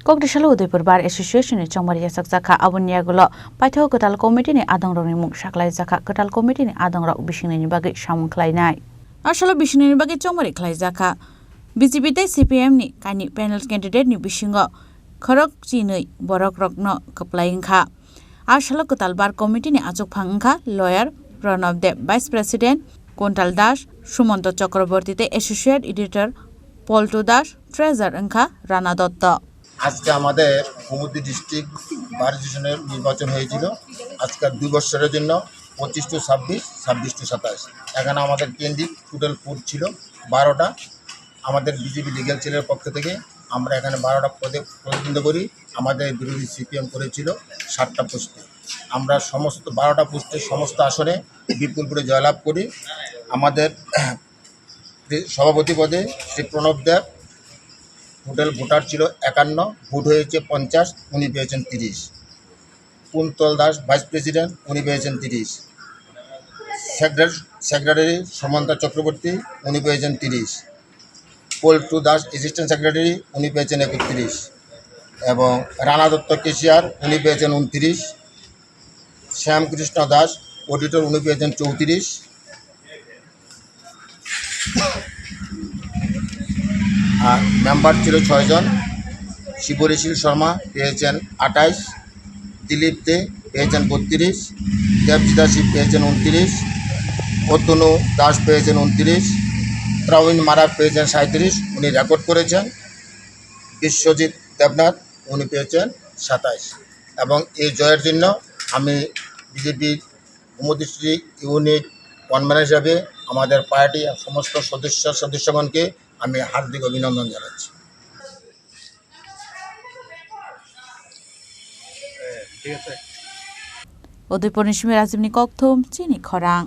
Kokdishalo Udaipur Bar Association Chongmari Sakjaka Abunyagulo Paitho Kotal Committee ni Adongrok ni Mung Saklai Jaka Kotal Committee ni Adongrok Bishingni Bagi Samungklainai. Asalo Bishingni Bagi Chongmari Khlai Jaka BJP te CPM ni Kani panel candidate ni Bishingo Khorok Chinui Borok Rokno Kaplaingkha. Asalo Kotal Bar Committee ni Achuk Phangkha Lawyer Pranav Deb Vice President Kuntal Das Sumanto Chakraborty te Associate Editor Polto Das Treasurer Angkha Rana Dotto. আজকে আমাদের কুমুদি district বার অ্যাসোসিয়েশনের নির্বাচন হয়েছিল আজকে 2 বছরের জন্য 25 two 26 26 two 27 এখানে আমাদের ক্যান্ডিডেট টোটাল 4 ছিল 12টা আমাদের বিজেপি লিগ্যাল সেলের পক্ষ থেকে আমরা এখানে 12টা পদে প্রতিদ্বন্দ্বিতা করি আমাদের বিরোধী সিপিএম করেছিল 7টা পোস্টে আমরা সমস্ত 12টা পোস্টে সমস্ত আসনে বিপুলপুরে জয়লাভ করি আমাদের সভাপতি পদে শ্রী প্রণব দেব টোটাল ভোটার ছিল 51 ভোট হয়েছে 50 উনি পেয়েছেন 30 কুন্তল দাস ভাইস প্রেসিডেন্ট উনি পেয়েছেন 30 সেক্রেটারি সমন্তা চক্রবর্তী উনি পেয়েছেন 30 পল্টু দাস অ্যাসিস্ট্যান্ট সেক্রেটারি উনি পেয়েছেন 31 এবং রানা দত্ত কেশিয়ার উনি পেয়েছেন 29 শ্যামকৃষ্ণ দাস অডিটর উনি পেয়েছেন 34 আর মেম্বার ছিল 6 জন শিবরিশীল শর্মা পেয়েছেন 28 দিলীপ দে পেয়েছেন 32 দেবজিতা শিব পেয়েছেন 29 অতনু দাস পেয়েছেন 29 প্রবীণ মারাক পেয়েছেন 37 উনি রেকর্ড করেছেন বিশ্বজিৎ দেবনাথ উনি পেয়েছেন 27 এবং এই জয়ের জন্য আমি বিজেপি কুমুদি ডিস্ট্রিক্ট ইউনিট কনভেনর হিসাবে আমাদের পার্টি সমস্ত সদস্যগণকে আমি হার্দিক অভিনন্দন জানাচ্ছি। Udaipur Nishmi Razimni Kokthum Chini Khorang